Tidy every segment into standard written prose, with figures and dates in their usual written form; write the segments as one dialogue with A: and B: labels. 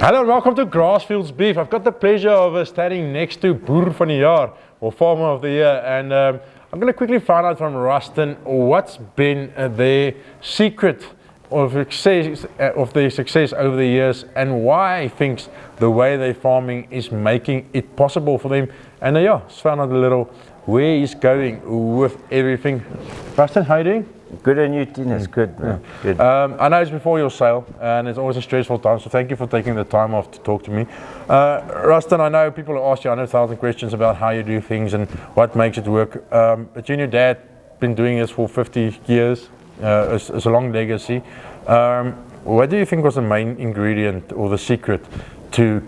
A: Hello and welcome to Grassfields Beef. I've got the pleasure of standing next to Boer van die Jaar, or Farmer of the Year, and I'm going to quickly find out from Rustin what's been their secret of their success over the years, and why he thinks the way they're farming is making it possible for them. And yeah, just found out a little where he's going with everything. Rustin, how are you doing?
B: Good, and you, Tinus? Good, man.
A: Yeah.
B: Good.
A: I know it's before your sale, and it's always a stressful time, so thank you for taking the time off to talk to me. Rustin, I know people ask you 100,000 questions about how you do things and what makes it work, but you and your dad been doing this for 50 years. It's a long legacy. What do you think was the main ingredient or the secret to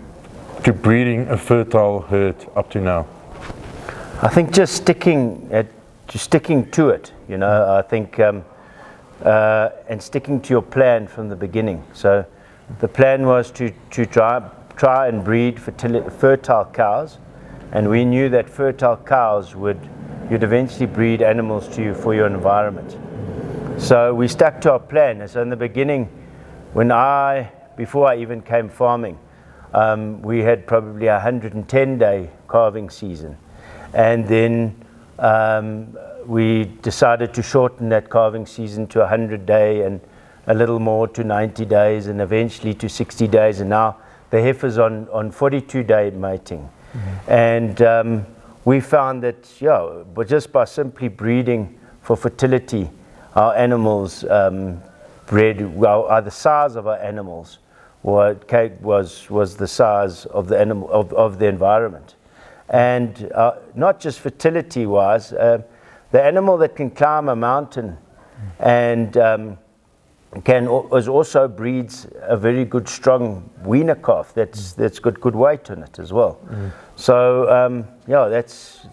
A: breeding a fertile herd up to now?
B: I think just sticking to it, you know. I think and sticking to your plan from the beginning. So the plan was to try and breed fertile cows, and we knew that fertile cows you'd eventually breed animals to you for your environment. So we stuck to our plan. So in the beginning, before I even came farming, we had probably a 110-day calving season, and then we decided to shorten that calving season to 100-day and a little more to 90 days and eventually to 60 days, and now the heifer's on 42-day mating. Mm-hmm. And we found that, but just by simply breeding for fertility, our animals bred well. The size of our animals was the size of the animal of the environment. And not just fertility-wise, the animal that can climb a mountain and also breeds a very good, strong weaner calf that's got good weight on it as well. Mm. So that's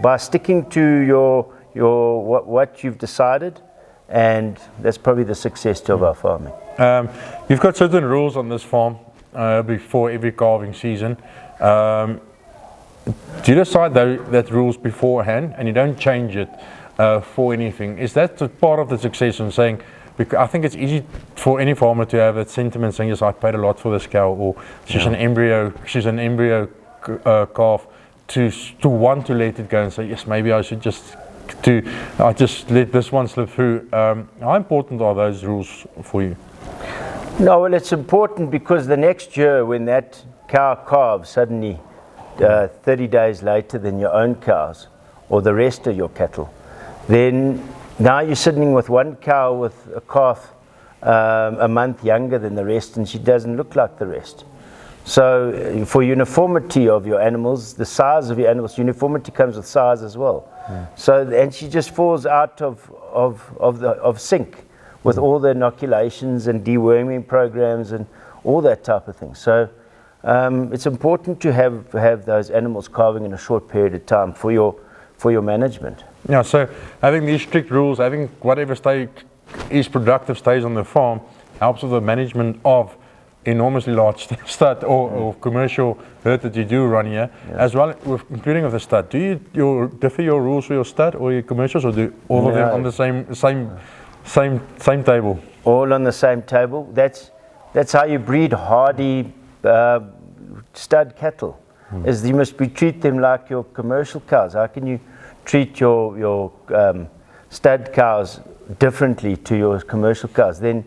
B: by sticking to what you've decided, and that's probably the success of our farming.
A: You've got certain rules on this farm before every calving season. Do you decide that rules beforehand and you don't change it for anything? Is that part of the success in saying, because I think it's easy for any farmer to have that sentiment saying, yes, I paid a lot for this cow, or she's an embryo calf, to want to let it go and say, yes, maybe I should just let this one slip through. How important are those rules for you?
B: No, well, it's important because the next year when that cow calves suddenly 30 days later than your own cows or the rest of your cattle, then now you're sitting with one cow with a calf a month younger than the rest, and she doesn't look like the rest. So for uniformity of your animals, the size of your animals, uniformity comes with size as well. So, and she just falls out of sync with all the inoculations and deworming programs and all that type of thing. So it's important to have those animals calving in a short period of time for your management.
A: Yeah, so having these strict rules, having whatever is productive stays on the farm, helps with the management of enormously large stud or commercial herd that you do run here, as well including of the stud. Do you differ your rules for your stud or your commercials, or do all of them on the same table?
B: All on the same table. That's how you breed hardy stud cattle. Is you must treat them like your commercial cows. How can you treat your stud cows differently to your commercial cows? Then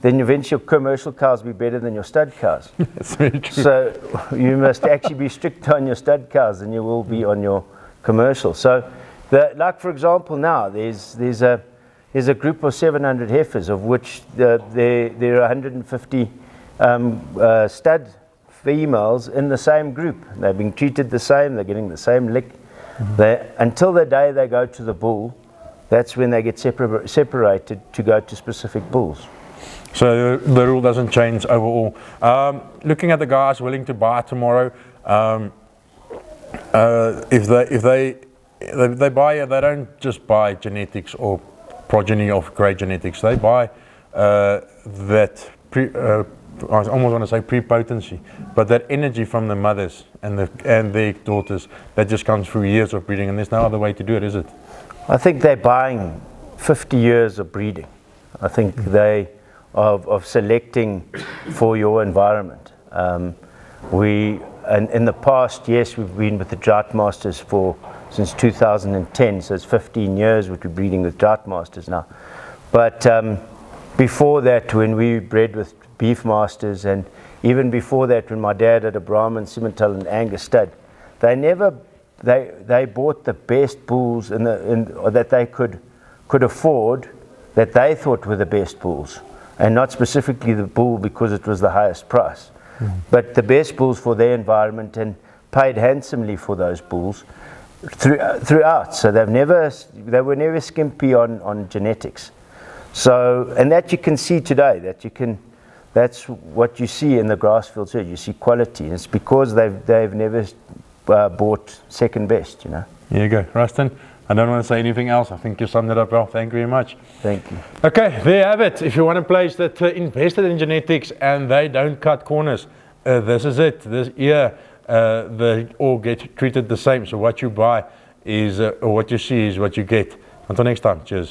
B: eventually your commercial cows will be better than your stud cows.
A: That's very true.
B: So you must actually be strict on your stud cows than you will be on your commercial. So, like for example, now there's a group of 700 heifers, of which there are 150 stud females in the same group. They're being treated the same. They're getting the same lick. Until the day they go to the bull, that's when they get separated to go to specific bulls.
A: So the rule doesn't change overall. Looking at the guys willing to buy tomorrow, if they buy, they don't just buy genetics or progeny of great genetics. They buy I almost want to say prepotency, but that energy from the mothers and their daughters that just comes through years of breeding, and there's no other way to do it, is it?
B: I think they're buying 50 years of breeding. I think they of selecting for your environment. And in the past, yes, we've been with the Droughtmasters since 2010, so it's 15 years which we're breeding with Droughtmasters now. But before that, when we bred with Beefmasters, and even before that, when my dad had a Brahman, Simmental, and Angus stud, they bought the best bulls that they could afford, that they thought were the best bulls, and not specifically the bull because it was the highest price. But the best bulls for their environment, and paid handsomely for those bulls throughout. So they were never skimpy on genetics. So, and that you can see today, that's what you see in the Grassfields herd. You see quality. It's because they've never bought second best, you know.
A: Here you go, Rustin. I don't want to say anything else. I think you summed it up well. Thank you very much.
B: Thank you.
A: Okay, there you have it. If you want a place that invested in genetics and they don't cut corners, this is it. This year, they all get treated the same. So what you buy is, or what you see is what you get. Until next time, cheers.